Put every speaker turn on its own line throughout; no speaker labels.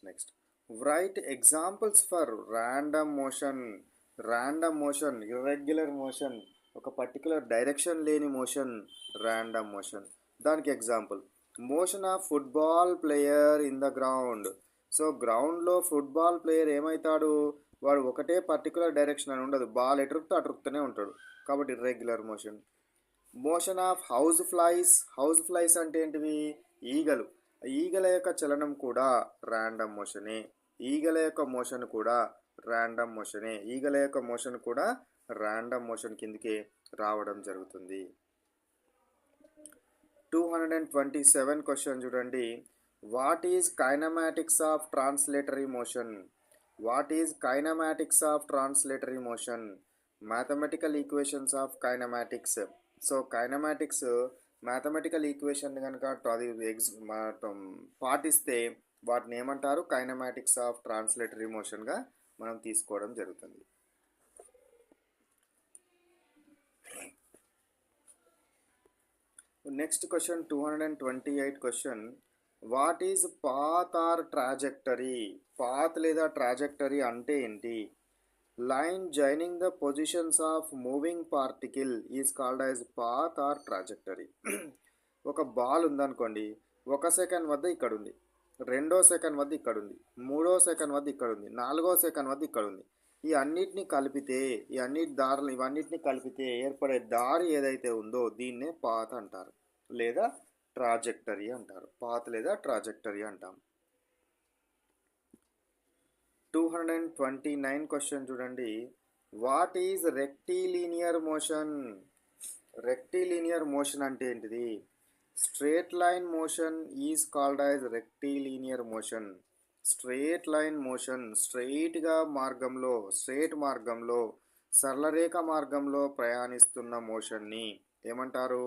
Next right examples for random motion irregular motion, ఒక particular direction లేని motion random motion. దానికి example motion of football player in the ground. So గ్రౌండ్లో football player ఏమవుతాడు, వాడు ఒకటే particular direction అని ఉండదు, బాల్ ఎటురుకుతూ అటురుకుతూనే ఉంటాడు, కాబట్టి irregular motion. Motion of house flies అంటే ఏంటివి, ఈగలు. ఈగల యొక్క చలనం కూడా ర్యాండమ్ మోషనే. ఈగల యొక్క మోషన్ కూడా ర్యాండమ్ మోషనే. ఈగల యొక్క మోషన్ కూడా ర్యాండమ్ మోషన్ కిందకి రావడం జరుగుతుంది. 227 క్వశ్చన్ చూడండి. What is kinematics of translatory motion? What is kinematics of translatory motion? Mathematical equations of kinematics. So kinematics mathematical equation కనుక అది పాటిస్తే వాటిని ఏమంటారు, కైనమాటిక్స్ ఆఫ్ ట్రాన్స్లేటరీ మోషన్గా మనం తీసుకోవడం జరుగుతుంది. Next question 228 question. What is path or trajectory? Path లేదా trajectory అంటే ఏంటి? Line joining the positions of moving particle is called as path or trajectory. ఒక బాల్ ఉందనుకోండి, 1 సెకండ్ వద్ద ఇక్కడ ఉంది, 2వ సెకండ్ వద్ద ఇక్కడ ఉంది, 3వ సెకండ్ వద్ద ఇక్కడ ఉంది, 4వ సెకండ్ వద్ద ఇక్కడ ఉంది. ఇవన్నిటిని కలిపితే ఏర్పడే దారి ఏదైతే ఉందో దీన్నే పాత్ అంటారు లేదా ట్రాజెక్టరీ అంటారు. పాత్ లేదా ట్రాజెక్టరీ అంటాం. 229 క్వశ్చన్ చూడండి. What is rectilinear motion? Rectilinear motion అంటే ఏంటిది? Straight line motion is called as rectilinear motion. Straight line motion, straight మార్గంలో సరళరేఖ మార్గంలో ప్రయాణిస్తున్న మోషన్ని ఏమంటారు?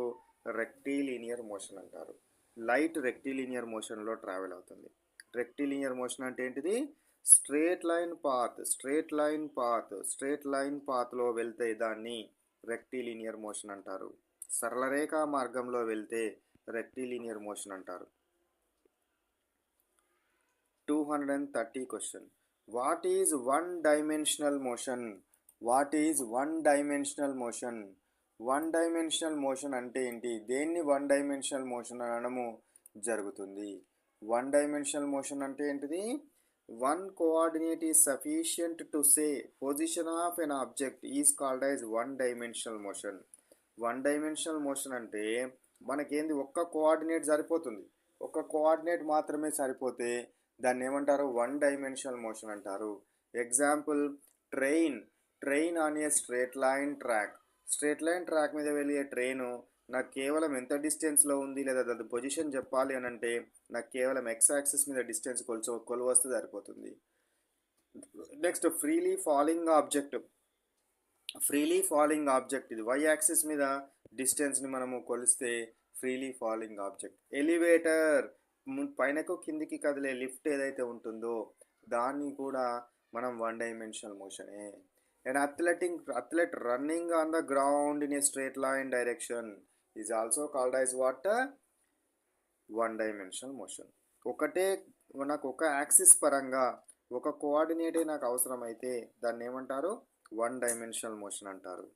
రెక్టిలీనియర్ మోషన్ అంటారు. లైట్ రెక్టిలీనియర్ మోషన్లో ట్రావెల్ అవుతుంది. రెక్టిలీనియర్ మోషన్ అంటే ఏంటిది? స్ట్రేట్ లైన్ పాత్లో వెళ్తే దాన్ని రెక్టిలీనియర్ మోషన్ అంటారు. సరళరేఖ మార్గంలో వెళ్తే రెక్టిలీనియర్ మోషన్ అంటారు. 230 question. What is one dimensional motion? One dimensional motion అంటే ఏంటి? దేన్ని వన్ డైమెన్షనల్ మోషన్ అనడము జరుగుతుంది? వన్ డైమెన్షనల్ మోషన్ అంటే ఏంటిది? One coordinate is sufficient to say position of an object is called as one dimensional motion. One dimensional motion అంటే మనకేంది, ఒక్క coordinate సరిపోతుంది, ఒక్క కోఆర్డినేట్ మాత్రమే సరిపోతే దాన్ని ఏమంటారు? వన్ డైమెన్షనల్ మోషన్ అంటారు. Example train on a straight line track మీద వెళ్ళే ట్రైను నాకు కేవలం ఎంత డిస్టెన్స్లో ఉంది లేదా దాని పొజిషన్ చెప్పాలి అని అంటే నాకు కేవలం ఎక్స్ యాక్సిస్ మీద డిస్టెన్స్ కొలువస్తే సరిపోతుంది. నెక్స్ట్ ఫ్రీలీ ఫాలింగ్ ఆబ్జెక్ట్ ఇది వై యాక్సిస్ మీద డిస్టెన్స్ని మనము కొలిస్తే ఫ్రీలీ ఫాలింగ్ ఆబ్జెక్ట్. ఎలివేటర్ పైనకు కిందికి కదిలే లిఫ్ట్ ఏదైతే ఉంటుందో దాన్ని కూడా మనం వన్ డైమెన్షనల్ మోషనే. And athlete running on the ground in a straight line direction is also called as what? One dimensional motion. నాకు ఒక యాక్సిస్ పరంగా ఒక కోఆర్డినేటే నాకు అవసరమైతే దాన్ని ఏమంటారు? వన్ డైమెన్షనల్ మోషన్ అంటారు.